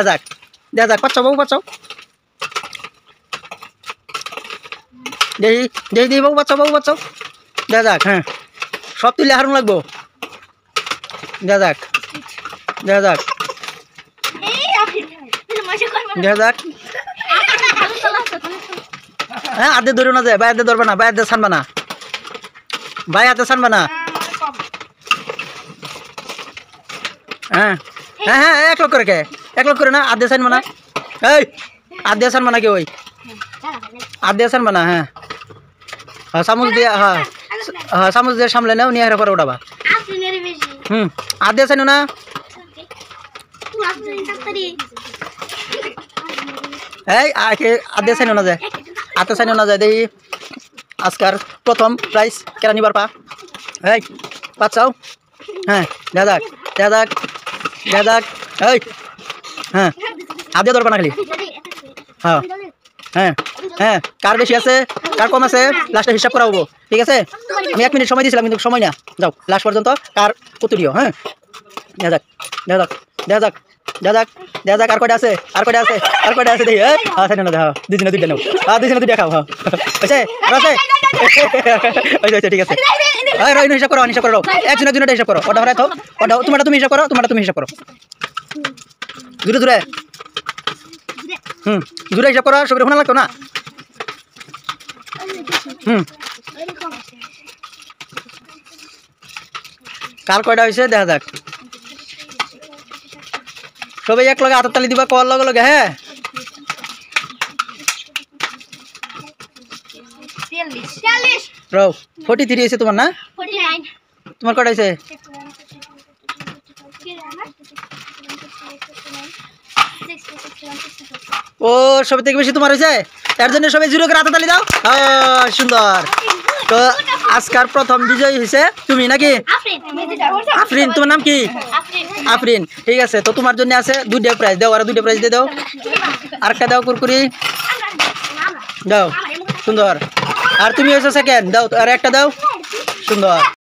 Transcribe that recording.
যাক দেখা যাক বাচ্চাও বাবু বাচ্চাও দেখি বাবু বাচ্চাও দেখা যাক হ্যাঁ সব তুলে হারুন লাগবো দেখা যাক হ্যাঁ আদে ধরে না যায় ভাই আদে ধরবে না ভাই আদে ছানবা না হ্যাঁ হ্যাঁ 1 লক্ষ করে না আদে ছানবা না এই আদে ছানবা না কি ওই আদে ছানবা না হ্যাঁ চামচ দিয়ে চামচ দিয়ে সামলে নাও নিয়ে করে উঠাবা আদে ছানো না এই আদে ছানো না যায় দেখি আজকার প্রথম প্রাইজ কেরা নিবার পা এই বাচ্চাও হ্যাঁ দেখা যাক এই হ্যাঁ আদে ধরবা না খালি হ্যাঁ কার বেশি আছে কার কম আছে লাস্টে হিসাব করা হবো ঠিক আছে আমি 1 মিনিট সময় দিয়েছিলাম কিন্তু সময় না যাও লাস্ট পর্যন্ত কার কত দিও হ্যাঁ দেখা যাক আর কয়টা আছে দেখি দুইটা নাও দুইটা খাও হয়েছে ঠিক আছে হিসাব করো একজনের হিসাব করো তুমি হিসাব করো দূরে দূরে হিসাব করো সবের শোনা লাগতো না কার কয়টা হয়েছে দেখা যাক সবাই এক লগে হাতের তালি দিবা কল লগে হ্যাঁ 43 হয়েছে তোমার না তোমার কয়টা হয়েছে ও সবাই থেকে বেশি তোমার হয়েছে এর জন্য সবাই 0 করে হাতের তালি দাও সুন্দর তো আজকার প্রথম বিজয়ী হয়েছে তুমি নাকি আফরিন তোমার নাম কি আফরিন ঠিক আছে তো তোমার জন্য আছে 2টা প্রাইজ দাও আর 2টা প্রাইজ দিয়ে দাও আরেকটা দাও কুরকুরি দাও সুন্দর আর তুমি হয়েছে সেকেন্ড দাও আর একটা দাও সুন্দর।